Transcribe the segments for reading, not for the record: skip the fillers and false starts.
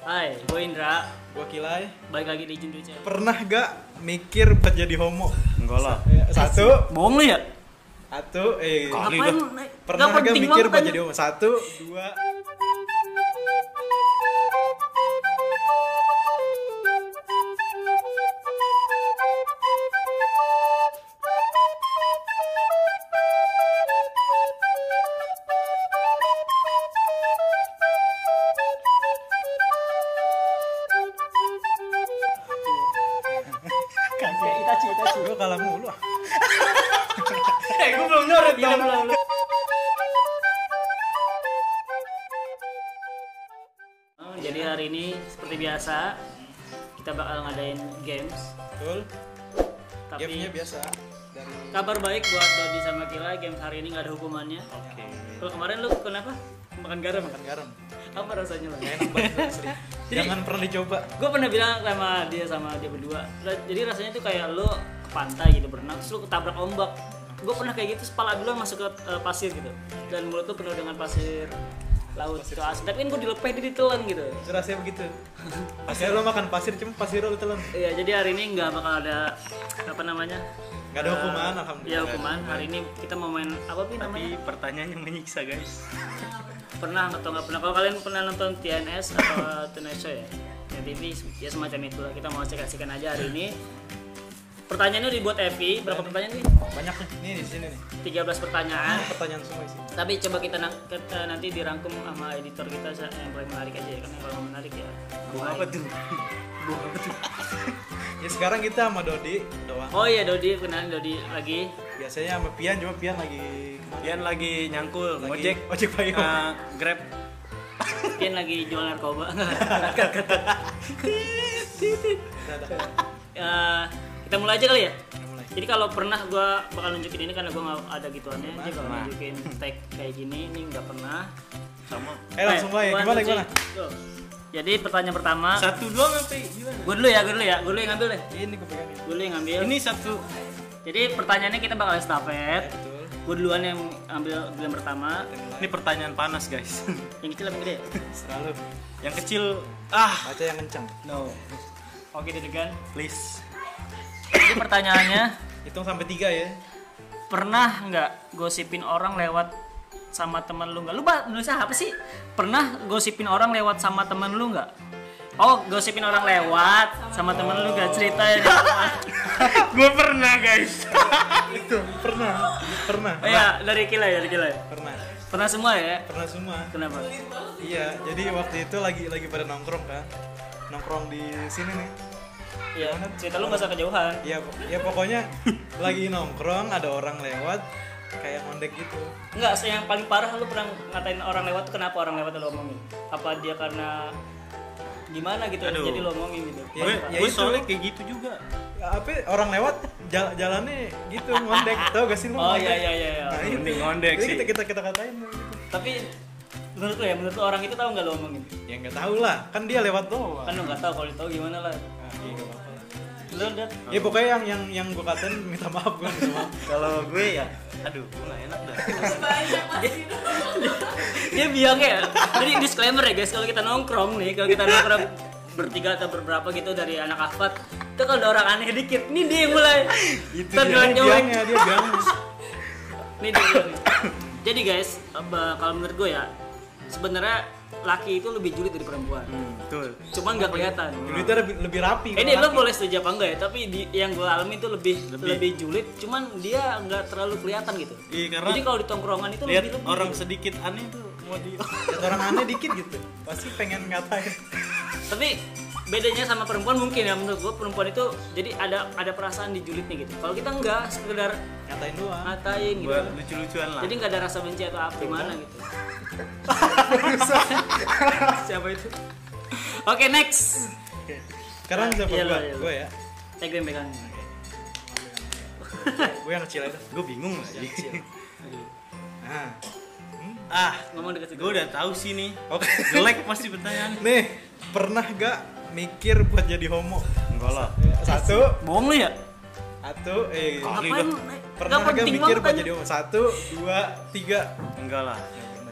Hai, gue Indra. Gua Kilai. Balik lagi di Cintu Cewek. Pernah gak mikir buat jadi homo? Enggak lah. Satu. Bohong lu ya? Satu. Ngapain? Pernah Gak gak penting mikir banget buat kan? jadi homo? Satu, dua. Itachi. Gua kalah mulu. Gue belum nyorot dong. Jadi hari ini seperti biasa kita bakal ngadain games. Betul. Tapi Gamenya biasa. Dari kabar baik buat Dodi sama Kila, games hari ini nggak ada hukumannya. Oke. Kalau kemarin lu kenapa? Makan garam? makan garam. Apa rasanya lo? Gak enak banget asli. Jangan pernah dicoba. Gue pernah bilang sama dia berdua. Jadi rasanya tuh kayak lo ke pantai gitu berenang, terus lo ketabrak ombak. Gue pernah kayak gitu, kepala dulu masuk ke pasir gitu, dan mulut tuh penuh dengan pasir laut itu asin. Tapi kan gue dilepeh dia ditelan gitu. Rasanya begitu. Pasir lo makan pasir, cuma pasir lo telan. Iya, jadi hari ini nggak bakal ada apa namanya? Gak ada hukuman, alhamdulillah. Iya, hukuman. Hari ini kita mau main apa sih namanya? Tapi pertanyaannya menyiksa guys. Pernah atau nggak pernah? Kalau kalian pernah nonton TNS atau Tonight Show ya, TV ya semacam itulah. Kita mau kasihkan aja hari ini. Pertanyaannya dibuat Evi. Berapa pertanyaan sih? Banyak nih. Nih di sini nih. 13 pertanyaan. Pertanyaan semua isi. Tapi coba kita nanti dirangkum sama editor kita yang paling menarik aja ya, kan yang paling menarik ya. Buah apa tuh? Buah apa tuh? Ya sekarang kita sama Dodi doang. Oh iya, Dodi, kenalin Dodi lagi. Biasanya sama Pian, cuma Pian lagi Pian lagi nyangkul, Lagi ojek payung. Grab. Pian lagi jual narkoba. Kita mulai aja kali ya. mulai. Jadi kalau pernah gue bakal nunjukin ini karena gue nggak ada gituannya. Jadi kalau Nah. nunjukin tag kayak gini, ini nggak pernah. Sama. Langsung mulai. One, Gimana two, gimana? three, go. Jadi pertanyaan pertama. Satu doang apa gimana? Gue dulu ya yang ngambil deh. Ini gue pegang. Gue dulu yang ngambil. Ini satu. Jadi pertanyaannya kita bakal estafet. Betul. Gue duluan yang ambil yang pertama. Ini pertanyaan panas guys. Yang kecil apa yang gede? Selalu Yang kecil baca yang kencang. no. Oke, deg-degan. Please. Jadi pertanyaannya, Hitung sampai 3 ya. pernah nggak gosipin orang lewat sama temen lu nggak? Lu nulisnya apa sih? Pernah gosipin orang lewat sama temen lu nggak? Oh, gosipin orang lewat sama temen lu nggak, ceritain. Gue pernah guys. Itu pernah. Oh iya, dari Kila ya. Pernah. Pernah semua ya? Pernah semua. Kenapa? Iya, jadi waktu itu lagi pada nongkrong kan. Nongkrong di sini nih. Iya, cerita lu nggak usah kejauhan. Ya pokoknya lagi nongkrong ada orang lewat kayak ngondek gitu. Enggak, yang paling parah lu pernah ngatain orang lewat tuh, kenapa orang lewat lu omongin? Apa dia karena gimana gitu? Aduh. Jadi lu omongin gitu. Ya, Gue itu. soalnya kayak gitu juga. Apa orang lewat jalannya gitu ngondek. Tahu gak sih lu? Oh ngondek? iya. Nah, itu. Mending ngondek Jadi sih. kita katain gitu. Tapi menurut lu orang itu tahu nggak lu omongin? Ya nggak tahu lah, kan dia lewat doang. Kan lu nggak tahu, kalau tahu gimana lah. Nah, iya nggak apa-apa. Lu udah Ya pokoknya yang gue katain minta maaf gue minta maaf. Kalau gue ya, aduh, gue gak enak dah. dia bilang ya. Jadi disclaimer ya guys, kalau kita nongkrong bertiga atau berberapa gitu dari anak Akfat, itu kalau ada orang aneh dikit, ini dia yang mulai. Itu Ntar dia nyolek. bilangnya, dia bilang. Nih dia. Jadi guys, kalau menurut gue ya, sebenarnya laki itu lebih julid dari perempuan. Betul. Cuman nggak kelihatan. Julidnya lebih rapi. Ini kalau lo laki. boleh setuju apa enggak ya? Tapi yang gue alami itu lebih julid, cuman dia nggak terlalu kelihatan gitu. Iya, karena Jadi kalau di tongkrongan itu lihat lebih orang gitu. sedikit aneh tuh mau di Lihat orang aneh dikit gitu, pasti pengen ngatain. Tapi bedanya sama perempuan mungkin ya, menurut gue perempuan itu jadi ada perasaan di julidnya gitu. Kalau kita enggak, sekedar Ngatain doang. ngatain gitu. buat lucu-lucuan lah. Jadi nggak ada rasa benci atau apa gimana gitu. Siapa itu? Oke, next. Oke. Sekarang siapa Iya, gua? iya. Gue ya. Pegang. Gue yang kecil aja. Gue bingung lagi. Nah, Ngomong deket Gue udah tahu sih nih. oke. Jelek pasti pertanyaan. Nih, pernah gak mikir buat jadi homo? Enggak lah. Satu, Bohong lu ya? satu, Ngapain? pernah Nggak gak penting mikir banget buat aja. jadi homo? Satu, dua, tiga. Enggak lah.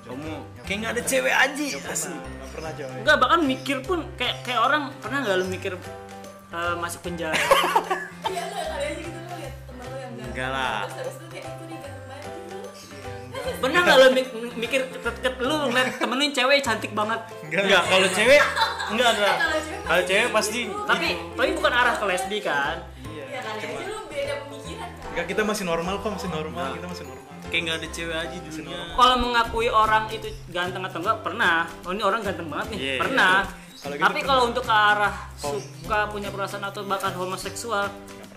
Kamu kayak nggak ada cewek aja. Gak Asli. pernah. pernah coy. Enggak, bahkan mikir pun kayak orang pernah nggak lu mikir masuk penjara? Iya nggak kali aja gitu lo lihat temen lo yang Enggak lah. Terus habis itu kayak itu nih ganteng banget gitu. Pernah nggak lu mikir deket lu ngeliat temen lu yang cewek cantik banget? Enggak, kalau cewek enggak ada. Kalau cewek pasti Tapi bukan arah ke lesbi kan? Iya. Ya kali aja lo beda pemikiran kan. Enggak, kita masih normal kok, masih normal. Kita masih normal. kayak enggak ada cewek aja di dunia. Kalau mengakui orang itu ganteng atau enggak pernah. Oh ini orang ganteng banget nih, Iya, pernah. Kalau gitu Tapi pernah. kalau untuk ke arah suka punya perasaan atau bahkan homoseksual,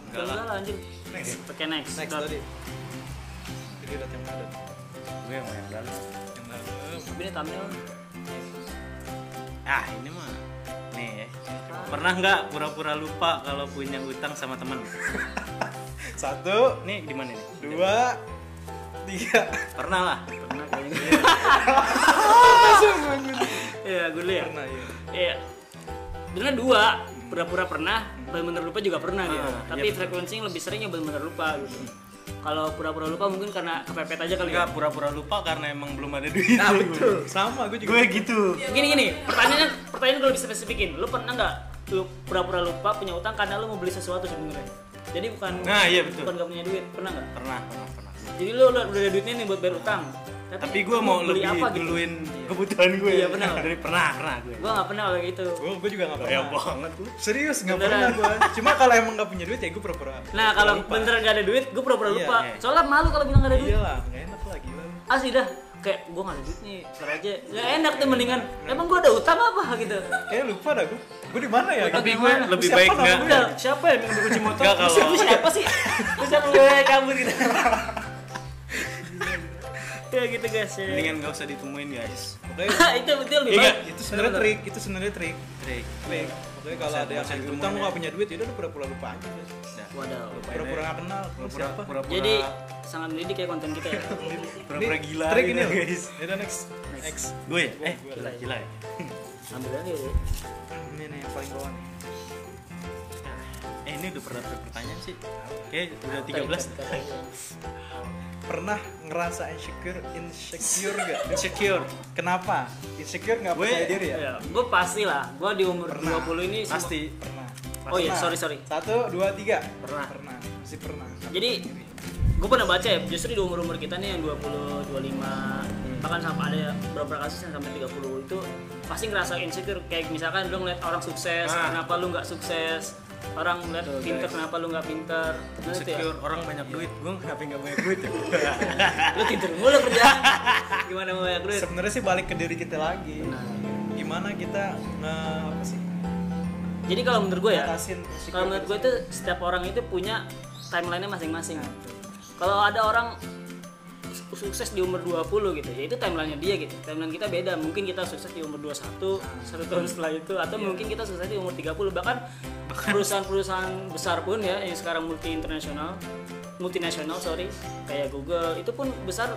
enggak lah anjir. Oke next. Next Dot. tadi. Jadi udah yang ada. Gue yang dalam. Yang dalam. Tapi ini thumbnail. Ah, ini mah nih ya. Pernah nggak pura-pura lupa kalau punya utang sama teman? 1, Nih di mana nih? 2, 3. Pernah lah. Pernah kayaknya. Iya, gue lihat. Pernah ya. Iya. Bener dua, pura-pura pernah, bener-bener lupa juga pernah gitu. Ah, Tapi iya. frekuensinya lebih sering yang bener-bener lupa gitu. Kalau pura-pura lupa mungkin karena kepepet aja kali ya. Enggak pura-pura lupa karena emang belum ada duit. Nah, betul. Sama gue juga. Gue gitu. Gini, pertanyaan gue lebih spesifikin. Lu pernah nggak lu pura-pura lupa punya utang karena lu mau beli sesuatu sebenarnya? Jadi bukan Nah, iya betul. bukan gak punya duit, pernah nggak? Pernah. Jadi lu udah ada duitnya nih buat bayar utang. Tapi gue mau beli lebih apa gitu? duluin kebutuhan gue. Iya, benar. Dari pernah gue. Gue nggak pernah kayak gitu. Gue juga nggak Ya pernah. banget lu. Serius nggak Beneran. pernah gue. Cuma kalau emang nggak punya duit ya gue pura-pura. Nah kalau lupa. beneran gak ada duit, gue pura-pura Iya, lupa. iya. Soalnya malu kalau bilang gak ada duit. Iya lah, nggak enak lah gila. Asli dah, kayak gue gak ada duit nih, ntar aja. Gak enak tuh mendingan. Emang gue ada utang apa gitu? Kayak lupa dah gue. Gue di mana ya? Tapi Yang gue mana? lebih Siapa baik nama nggak. gue? Udah, siapa yang minum kunci motor? Nggak, kalau- Gue siapa sih? Gue siapa gue kabur gitu. Ya gitu guys ya. Mendingan nggak usah ditemuin guys. Oke. Itu betul lebih Iya, baik. Itu sebenarnya trik. Itu sebenarnya trik. Trik. Trik. Oke, kalau ada yang Bisa utang lu nggak punya duit, ya udah lu pura-pura lupa aja. guys. Waduh. Pura-pura nggak kenal. Lu Pura-pura siapa? pura-pura. Jadi sangat mendidik ya konten kita ya. pura-pura Ini gila. Trik gitu, ini loh. guys. Ya udah next. Next. Gue ya? Gua. Gila ya. Ambil aja ya. Ini nih yang paling bawah nih. Ini udah pernah pertanyaan sih. Oke, udah 13. Pernah ngerasa insecure gak? Insecure. Kenapa? Insecure nggak Gue- percaya diri ya? Ya, gue pasti lah. Gue di umur Pernah. 20 ini semua- Pasti. Pernah. Oh iya, Pernah. sorry. 1, 2, 3. Pernah. Pernah. Masih pernah. Jadi gue pernah baca ya, justru di umur-umur kita nih yang 20, 25 bahkan sampai ada beberapa kasus yang sampai 30 itu pasti ngerasa insecure. Kayak misalkan lu ngeliat orang sukses, Nah. kenapa lu nggak sukses? Orang ngeliat Tuh, pinter, guys. kenapa lu nggak pinter? Bener itu ya? Insecure orang banyak duit. Gue kenapa nggak banyak duit ya? Lu tidur mulu kerja. Gimana mau banyak duit? Sebenarnya sih balik ke diri kita lagi. Nah. Gimana kita apa sih? Jadi kalau menurut gue ya, Ngatasin insecure kalau menurut gue itu setiap orang itu punya timeline-nya masing-masing. Kalau ada orang sukses di umur 20 gitu, ya itu timeline-nya dia gitu. Timeline kita beda, mungkin kita sukses di umur 21, 1 tahun setelah itu, atau mungkin kita sukses di umur 30. Bahkan perusahaan-perusahaan besar pun ya, yang sekarang multinasional, kayak Google, itu pun besar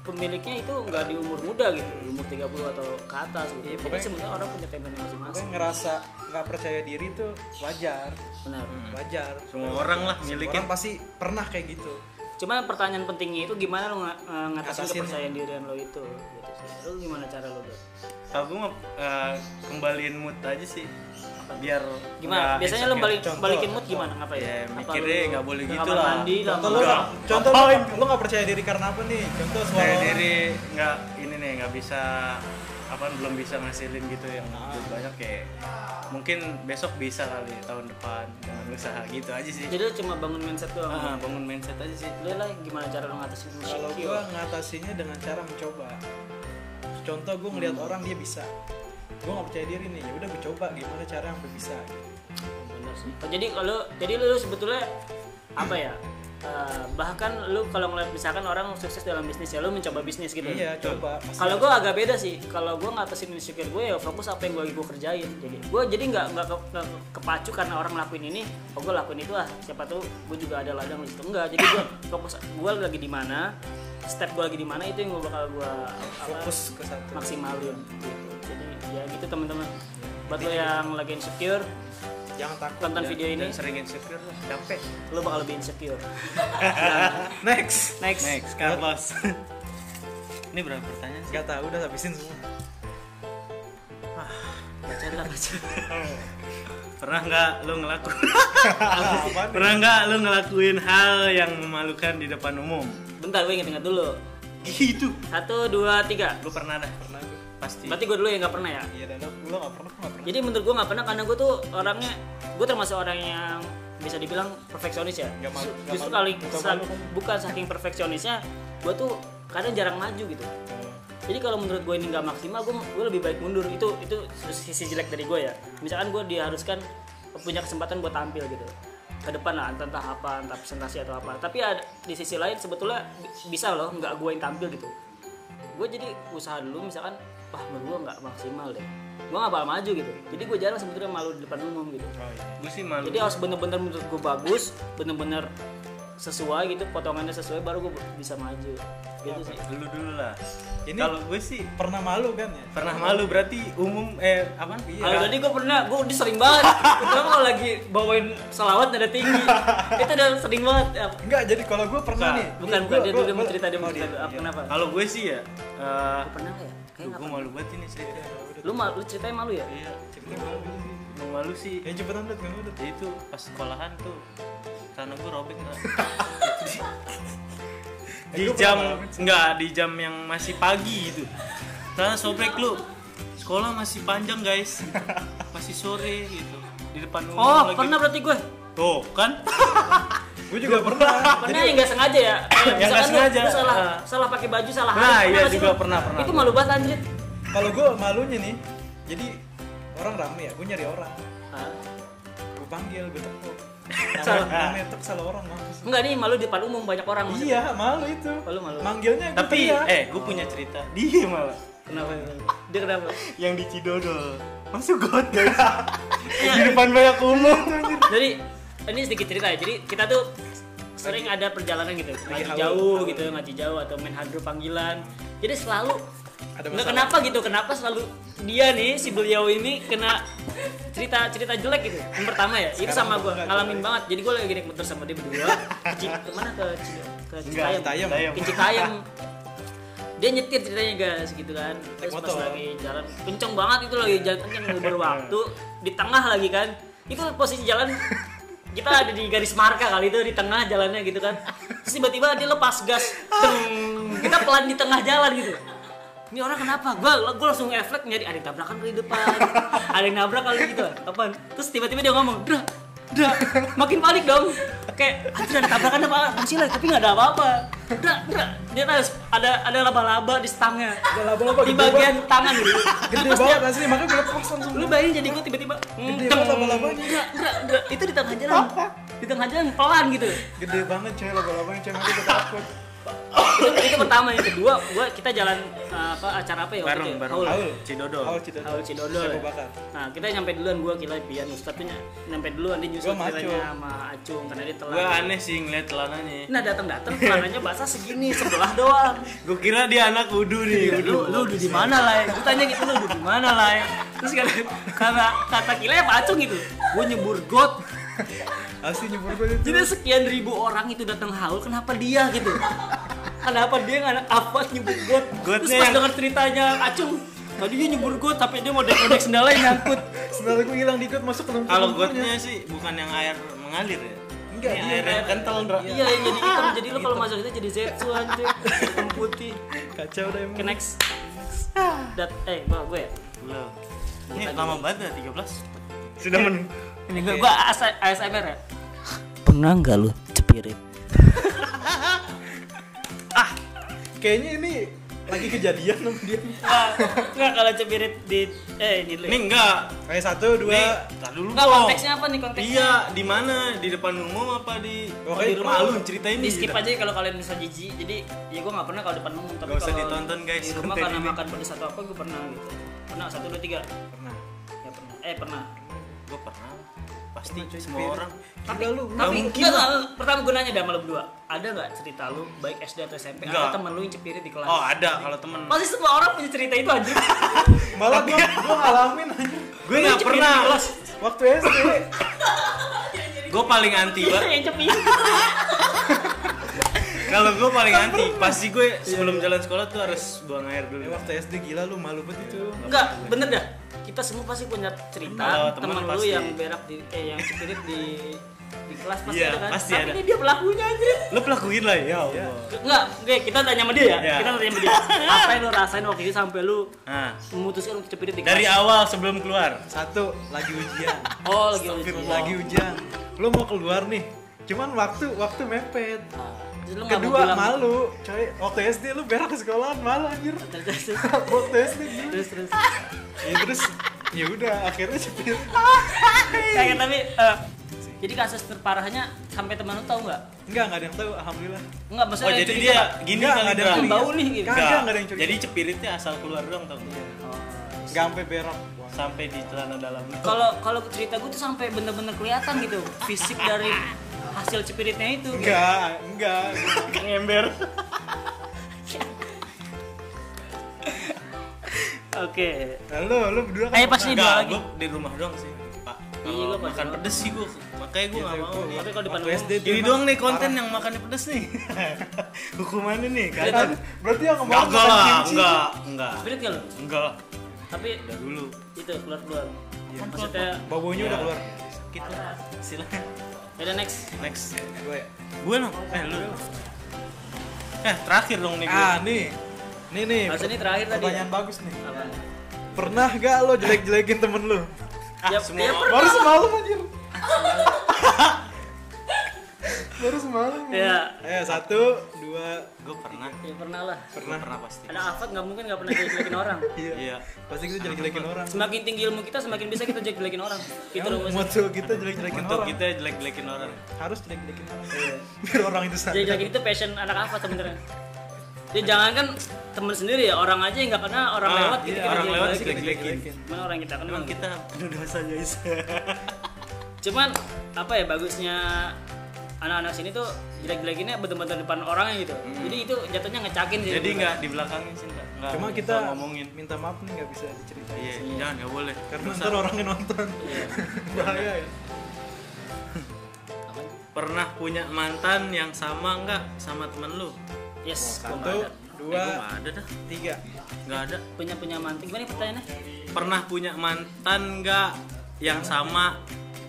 pemiliknya itu nggak di umur muda gitu, di umur 30 atau ke atas gitu. Iya, Jadi pokoknya- sebenarnya orang punya timeline Gue masing-masing. ngerasa nggak percaya diri tuh wajar. Benar. Wajar. Semua orang lah milikin. Orang pasti pernah kayak gitu. Cuma pertanyaan pentingnya itu gimana lo ngatasin Ngatasin. kepercayaan dirian lo itu gitu sih. Lo gimana cara lo, Bro? Kalau gue kembaliin mood aja sih. Biar Gimana? nggak Biasanya lo Contoh. balikin mood gimana? Ngapain? Ya, Apa mikirnya lo nggak boleh ke gitu kamar lah. mandi, Contoh lama- lu, Enggak. contoh Ngapain? lu nggak percaya diri karena apa nih? Contoh soal Saya diri nggak ini nih nggak bisa belum bisa ngasilin gitu yang duit banyak kayak mungkin besok bisa kali tahun depan dengan usaha gitu aja sih. Jadi lo cuma bangun mindset doang. Bangun mindset aja sih. Lo lah gimana cara lo ngatasin Kalau insecure? gue ngatasinya dengan cara mencoba. Contoh gue ngeliat orang dia bisa, gue nggak percaya diri nih. Ya udah gue coba gimana cara sampai bisa. Bener sih. Oh, jadi lo sebetulnya apa ya? Bahkan lu kalau ngeliat misalkan orang sukses dalam bisnis ya lu mencoba bisnis gitu. Iya coba. Pasti Kalau harus. gue agak beda sih. Kalau gue ngatasin insecure gue ya fokus apa yang gue kerjain. Jadi nggak kepacu karena orang ngelakuin ini. Oh gue lakuin itu siapa tuh gue juga ada ladang di situ. Enggak. Jadi gue fokus gue lagi di mana, step gue lagi di mana itu yang gue bakal gue fokus ke satu. maksimalin. Gitu. Jadi ya gitu teman-teman. Buat lo yang lagi insecure, Jangan takut. tonton video ini, Dan sering insecure lah, capek. lo bakal lebih insecure. Next. Next. Next, Carlos. Ini berapa pertanyaan sih? Gak tahu udah habisin semua. Ah, aja. Pernah nggak lo ngelakuin? Apaan? Pernah nggak lo ngelakuin hal yang memalukan di depan umum? Bentar, gue inget-inget dulu. Gitu. 1, 2, 3. Gue pernah dah. Pernah gue. Pasti. Berarti gue dulu yang nggak pernah ya. Iya, dan lo nggak pernah. Jadi menurut gue nggak pernah karena gue tuh orangnya, gue termasuk orang yang bisa dibilang perfeksionis ya. Nggak malu- nggak Justru malu- kali nggak malu kan? bukan saking perfeksionisnya, gue tuh kadang jarang maju gitu. Jadi kalau menurut gue ini nggak maksimal, gue lebih baik mundur. Itu sisi jelek dari gue ya. Misalkan gue diharuskan punya kesempatan buat tampil gitu ke depan lah, entah apa, entah presentasi atau apa. Tapi ada, di sisi lain sebetulnya bisa loh nggak gue yang tampil gitu. Gue jadi usaha dulu misalkan, wah menurut gue nggak maksimal deh, gue nggak bakal maju gitu. Jadi gue jarang sebetulnya malu di depan umum gitu. Oh iya. Gue sih malu. Jadi harus bener-bener menurut gue bagus, bener-bener sesuai gitu, potongannya sesuai, baru gue bisa maju gitu sih. Dulu lah. Ini Kalau gue sih pernah malu kan ya? pernah malu, berarti umum apa? Kalau tadi gue pernah, gue udah sering banget. Terutama kalau lagi bawain salawat nada tinggi, itu udah sering banget. Ya, Enggak, jadi kalau gue pernah Enggak. nih. bukan Gua- dia gua- dulu mau gua- cerita dia mau oh, cerita. dia. Apa, kenapa? Kalau gue sih ya, Lu pernah nggak ya? Kayak nggak gue pernah. malu banget ini cerita. Lu ceritanya malu ya? Iya, Ceritanya malu sih. emang malu sih. Ya cepetan Dut, nggak Dut. Ya itu pas sekolahan tuh, karena gue robek nggak. Di Gua jam pernah ngalamin sih. nggak di jam yang masih pagi gitu. Karena sobek lu, sekolah masih panjang guys, masih sore gitu. Di depan umum Oh, lagi. pernah berarti gue. Tuh kan? Gue juga pernah. Pernah yang nggak sengaja ya? Yang nggak Misalkan sengaja. lu salah pakai baju, salah Nah, hari. iya Pernah nggak sih juga lu? pernah. Itu malu banget anjir. Kalau gue malunya nih, jadi orang rame ya, gue nyari orang. Ah. Gue panggil, gue tepuk. Salah. Namanya tek salah orang mampus. Enggak nih, malu di depan umum banyak orang. maksudnya. Iya, malu itu. Malu. Manggilnya gue Tapi gue punya cerita. Dia malah Kenapa? Dia kenapa? yang di Cidodol masuk got guys. Di depan banyak umum. Jadi ini sedikit cerita ya. Jadi kita tuh sering ada perjalanan gitu, ngaji haul. jauh gitu, ngaji jauh atau main hadro panggilan. Jadi selalu Ada nggak masalah. kenapa gitu, kenapa selalu dia nih si beliau ini kena cerita jelek gitu. Yang pertama ya, itu Sekarang sama gue enggak, ngalamin banget. Jadi gue lagi naik motor sama dia berdua kemana ke Citayam. Citayam. Ke Citayam. Dia nyetir ceritanya guys gitu kan. Terus pas motor. lagi jalan kenceng banget itu, lagi jalan kenceng ngubur waktu di tengah lagi kan. Itu posisi jalan kita ada di garis marka kali itu, di tengah jalannya gitu kan. Terus tiba-tiba dia lepas gas. Deng. Kita pelan di tengah jalan gitu. Ini orang kenapa? Gue langsung refleks nyari ada yang tabrakan kali di depan. Ada yang nabrak kali gitu. Apaan? Terus tiba-tiba dia ngomong, "Dra, makin panik dong." Kayak anjir ada tabrakan apa sih lah, tapi nggak ada apa-apa. Dia harus ada laba-laba di stangnya. Ada laba-laba Di gede bagian tangan gitu. Gede Terus banget dia- asli, makanya gue lepas langsung. Lu bayangin jadi gue tiba-tiba Gede banget laba-labanya. itu di tengah jalan. Di tengah jalan pelan gitu. Gede banget coy laba-labanya coy, makanya gue takut. Itu pertama. Yang kedua, kita jalan acara apa ya waktu itu? Bareng Haul. Haul. Cidodol. Awal Cidodol. Haul Cidodol. Saya ya. bakar. Nah, kita nyampe duluan, gua Kila Pian, Ustaz tuh nyampe duluan, dia nyusul Gua sama ceritanya Acung. sama Acung karena dia telat. Gue aneh sih ngeliat celananya. Nah, datang celananya basah segini, sebelah doang. Gue kira dia anak wudu nih. Lu udah di mana, Lai? Gua tanya gitu, lu udah di mana, Lai? Terus kata Kila ya Pak Acung gitu. Gua nyebur got. Asli nyebur gue itu. Jadi sekian ribu orang itu datang haul, kenapa dia gitu? Kenapa dia nggak apa nyebur got? Terus Gotnya pas yang- dengar ceritanya Acung, tadi dia nyebur got, tapi dia mau dek sendalanya nyangkut. Sendal gue hilang di got, masuk ke lumpur. Kalau gotnya sih bukan yang air mengalir ya. Enggak, Ini dia air yang kental, Ndra. Iya, yang jadi hitam. Jadi lu kalau masuk itu jadi zetsu anjir. Hitam putih. kacau dah emang. Ke next. Gue ya. Belum. Ini lama banget ya 13. Sudah Ini gue ASMR ya. Pernah nggak lu cepirit? Kayaknya ini lagi kejadian sama dia. Nggak kalau cepirit di ini dulu. Ini enggak. Kayak 1, 2. Tar dulu. Nggak, dong. konteksnya apa nih konteksnya? Iya, di mana? Di depan umum apa di Pokoknya di rumah lu ceritain Di nih. skip aja kalau kalian bisa jijik. Jadi ya gue nggak pernah kalau depan umum, tapi Nggak usah kalau ditonton, guys. di rumah Konten karena ini. makan pedas atau apa gue pernah gitu. Pernah 1, 2, 3. Pernah. Ya pernah. Pernah. Gua pernah. Pasti Pernah, cuy, semua Pir. orang. Tapi Gila lu. mungkin pertama gue nanya dah malu berdua, ada nggak cerita lu baik SD atau SMP Enggak. ada temen lu yang cepirit di kelas? Oh, ada kalau temen. Pasti semua orang punya cerita itu anjir. Malah gue ngalamin aja. Gue nggak pernah. Waktu SD. Gue paling anti Iya banget. yang cepirit. Kalau gue paling anti, pasti gue sebelum jalan sekolah tuh harus buang air dulu. Waktu SD gila lu malu banget itu. Enggak, bener dah. Kita semua pasti punya cerita Kalau teman teman lu pasti. yang berak yang cepirit di kelas pasti Iya, ada kan. pasti Tapi ada. ini dia pelakunya aja. Lo pelakuin lah ya Allah. Enggak, kita tanya sama dia ya. Iya. Kita tanya sama dia. Apa yang lu rasain waktu itu sampai lu Nah, memutuskan untuk cepirit di kelas? dari awal sebelum keluar. Satu, lagi ujian. Oh, lagi ujian. Lagi ujian. Lu mau keluar nih. Cuman waktu mepet. Terus lu nggak mau Kedua bilang- malu, coy. Waktu SD lu berak ke sekolahan malu anjir. Terus, Waktu SD gitu. terus. Ya terus ya udah akhirnya cepet. Kayak tapi jadi kasus terparahnya sampai teman lu tahu nggak? Enggak ada yang tahu alhamdulillah. Enggak, maksudnya Oh, yang jadi curiga. dia gini Enggak, kali ada Bang. yang Bau nih gitu. Kagak, Enggak. nggak ada yang curiga. Jadi cepiritnya asal keluar doang tau. Enggak sampai berak. Sampai di celana dalam. Kalau cerita gue tuh sampai bener-bener kelihatan gitu fisik dari hasil cepiritnya itu. Enggak. Ngember. Oke. Nah, lu berdua kan. Ayo pasti dua Enggak, lagi. gue di rumah doang sih, Pak. Iya, Kalau gua pas makan doang. pedes sih gue, makanya gue nggak mau nih. Tapi kalau di Waktu Bandung SD tuh Ini emang doang nih konten parah. yang makannya pedes nih. Hukumannya nih, Kan, kan? berarti yang Enggak kemarin makan lah, kimchi. enggak. cepirit kan lu? Enggak lah, Tapi udah dulu. itu keluar. Iya. Maksudnya Bau-baunya udah Ya. keluar. Sakit lah. Silakan. ada next. Next. Gue ya. Gue dong. Lu. Terakhir dong nih gue. Nih. Harusnya ini terakhir tadi. Pertanyaan bagus nih. Apa? Pernah gak lo jelek-jelekin temen lo? Ya, semua ya, Baru semalam anjir. Baru semalam. Ya, Satu, dua. Gue pernah. ya pernah lah. Pernah pasti. Ada Afat nggak mungkin nggak pernah jelek-jelekin orang. Iya. Pasti kita jelek-jelekin orang. Semakin tinggi ilmu kita, semakin bisa kita jelek-jelekin orang. Gitu loh Emang maksudnya. moto kita jelek-jelekin Untuk orang. kita jelek-jelekin orang. Harus jelek-jelekin orang. Biar orang itu sadar. Jelek-jelekin itu passion anak Afat sebenarnya. Jadi jangan kan temen sendiri ya, orang aja yang nggak kena orang lewat gitu iya, kita orang lewat sih jelek-jelekin. jelek-jelekin. Mana orang kita kenal. Emang kita penuh dosa guys. Cuman apa ya bagusnya anak-anak sini tuh jelek-jelekinnya betul-betul depan orangnya gitu. Jadi itu jatuhnya ngecakin sih. Jadi nggak di belakangin sih nggak. Cuma nggak kita ngomongin. minta maaf nih nggak bisa diceritain. Iya, jangan nggak boleh. Karena Dosa. ntar orangnya nonton. Iya. Bahaya ya. Pernah punya mantan yang sama nggak sama temen lu? Yes, gua nggak Satu, ada. Gue dua, nggak ada dah, tiga. nggak ada. Punya manting. Gimana nih pertanyaannya? Pernah punya mantan nggak yang sama?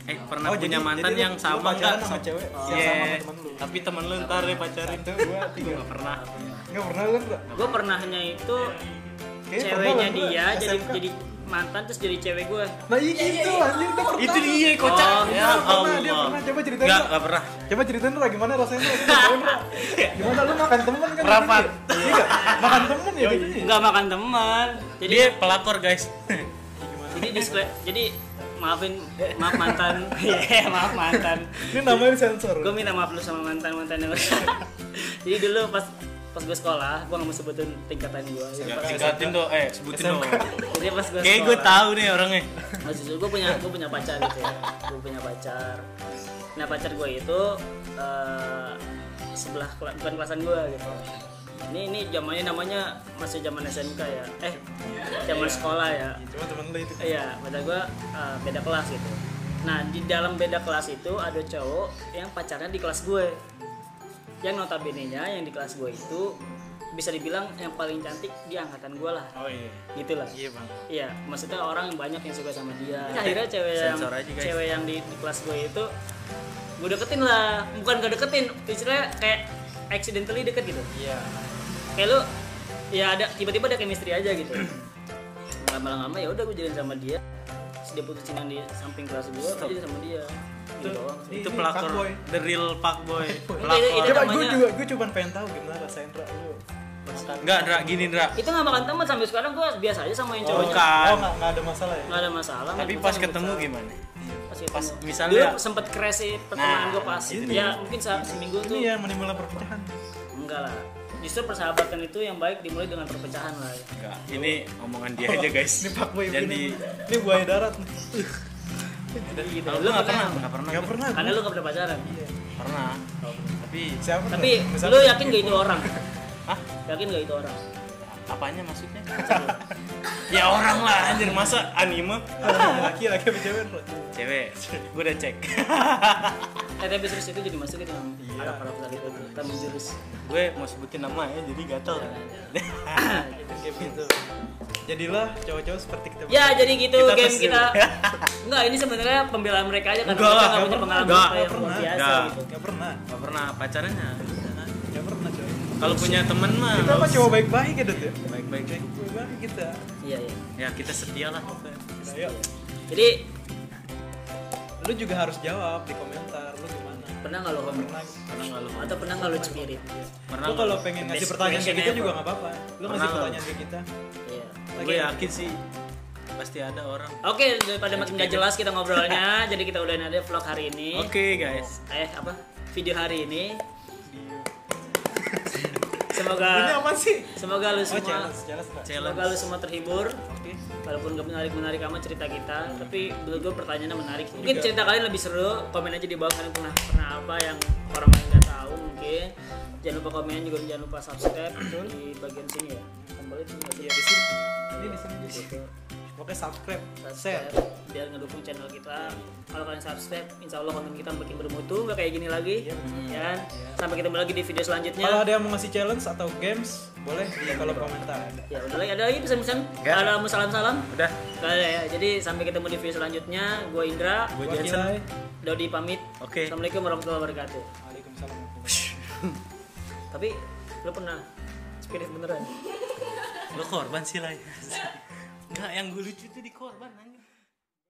Pernah punya mantan yang lu sama pacaran nggak? sama cewek yang Iya. sama sama temen lu. Tapi temen lu ntar deh pacarin. Satu, dua, tiga. Nggak pernah. Nggak pernah lu nggak? Gue pernahnya itu Kayaknya ceweknya pernah lah, dia gua SMK. jadi mantan terus jadi cewek gue. Nah iya gitu anjir udah pernah. Itu dia kocak. Oh, Ya dia pernah. Coba ceritain Nggak, Ra. nggak pernah. Coba ceritain Ra, gimana rasanya Ra? Aku mau tahu, Ra. Gimana lu makan temen kan? Rapat. gitu ya? Iya, makan temen ya gitu. ya? Nggak makan teman. Jadi Dia pelakor guys. jadi maaf mantan. Iya, maaf mantan. Ini namanya sensor. Gue minta maaf lu sama mantan yang jadi dulu pas gue sekolah, gue nggak mau sebutin tingkatan gue. Tingkatin dong, sebutin dong. Jadi pas gue Kayak gue tahu nih orangnya. Maksud gue punya pacar gitu ya. Gue punya pacar. Nah pacar gue itu bukan kelasan gue gitu. Ini zamannya namanya masih zaman SMK ya. Zaman sekolah ya. Cuma temen lu itu. Iya, pacar gue beda kelas gitu. Nah di dalam beda kelas itu ada cowok yang pacarnya di kelas gue. Yang notabene-nya yang di kelas gue itu bisa dibilang yang paling cantik di angkatan gue lah. Oh iya. Gitulah. Iya bang. Iya, maksudnya orang yang banyak yang suka sama dia. Akhirnya Sensor aja, guys. cewek yang di kelas gue itu gue deketin lah, bukan gak deketin, istilahnya kayak accidentally deket gitu. Iya. Kayak lu, ya ada tiba-tiba ada chemistry aja gitu. Lama-lama ya udah gue jadian sama dia. Terus dia putusin yang di samping kelas gue, gue jadi sama dia. Gitu doang sih. Itu Ini pelakor, fuckboy. the real fuckboy. Itu Pelakor. Coba namanya- gue cuma pengen tahu gimana rasain Ra lu. Enggak, Dra, gini Dra. Itu gak makan teman sampai sekarang gue biasa aja sama yang Oh, cowoknya. Bukan. oh nggak ada masalah ya. Nggak ada masalah. Tapi main pas futsal, ketemu futsal. gimana? Pas Pas ketemu. misalnya Dulu sempet crash sih pertemanan Nah, gue pas. ini. Ya mungkin seminggu tuh. Ini ya menimbulkan perpecahan. Enggak lah. Justru persahabatan itu yang baik dimulai dengan perpecahan lah. enggak. Ini omongan dia aja guys. Ini fuckboy Jadi begini. Ini buaya darat nih. Gitu. Kalau lu enggak pernah, enggak pernah. Nggak pernah. Karena lu gak pernah pacaran. Iya. Pernah. Tapi Siapa? Tapi tuh? Misalnya- lu yakin gak itu orang? hah? Yakin gak itu orang? Apanya maksudnya? Ya orang lah anjir, masa anime? Laki-laki apa cewek? Ra? Cewek. Gue udah cek. tapi serius itu jadi masuk itu yang Iya. harap-harap tadi itu kita menjurus. Gue mau sebutin nama ya, jadi gatel. Game gitu. Jadilah cowok-cowok seperti kita. Ya jadi gitu Kita game pasti- kita. Enggak, ini sebenarnya pembelaan mereka aja karena Enggak mereka lah, nggak punya enggak pengalaman pernah. apa yang Enggak luar pernah. biasa Enggak. gitu. Gak pernah. Gak pernah pacarannya. Gak pernah coy. Kalau punya temen mah Kita mah cowok baik-baik ya Dut ya. baik-baik deh. Baik-baik kita. Iya iya. Ya kita setia lah pokoknya. Ayo. Jadi Lu juga harus jawab di komentar. Lu gimana? pernah nggak lo hobi? Pernah nggak lu? Atau pernah nggak lo spirit? Pernah Lu nggak kalau lu? pengen ngasih Best pertanyaan kayak question gitu ever. juga gak apa-apa. Lu Pernah ngasih nggak? pertanyaan ke kita. Iya. Gue yakin sih pasti ada orang. Oke, daripada makin nggak jelas kita ngobrolnya, jadi kita udahin aja vlog hari ini. Oke guys. Apa? Video hari ini. Ini Semoga apa sih? semoga lu Oh, semua challenge. semoga lu semua terhibur. Oke. Walaupun gak menarik amat cerita kita, tapi menurut gue pertanyaannya menarik. Mungkin cerita kalian lebih seru, komen aja di bawah kalian pernah apa yang orang lain nggak tahu mungkin. Jangan lupa komen juga, jangan lupa subscribe di bagian sini ya. Tombol itu Iya di sini. Ini di sini. Di sini. Pokoknya subscribe, share. biar ngedukung channel kita. Kalau kalian subscribe, insya Allah konten kita makin bermutu, nggak kayak gini lagi. Iya, Ya kan? Sampai ketemu lagi di video selanjutnya. Kalau ada yang mau ngasih challenge atau games, boleh di kolom komentar. Ya udah lagi, ada lagi pesan-pesan. Nggak. Ada mau salam-salam? Udah. Nggak ada ya. Jadi sampai ketemu di video selanjutnya. Gue Indra, Gue Gua Jensen. Kilai. Dodi pamit. Oke. Assalamualaikum warahmatullahi wabarakatuh. Waalaikumsalam. Tapi lo pernah spirit beneran? Lo korban sih lah. Enggak, yang gue lucu tuh di korban.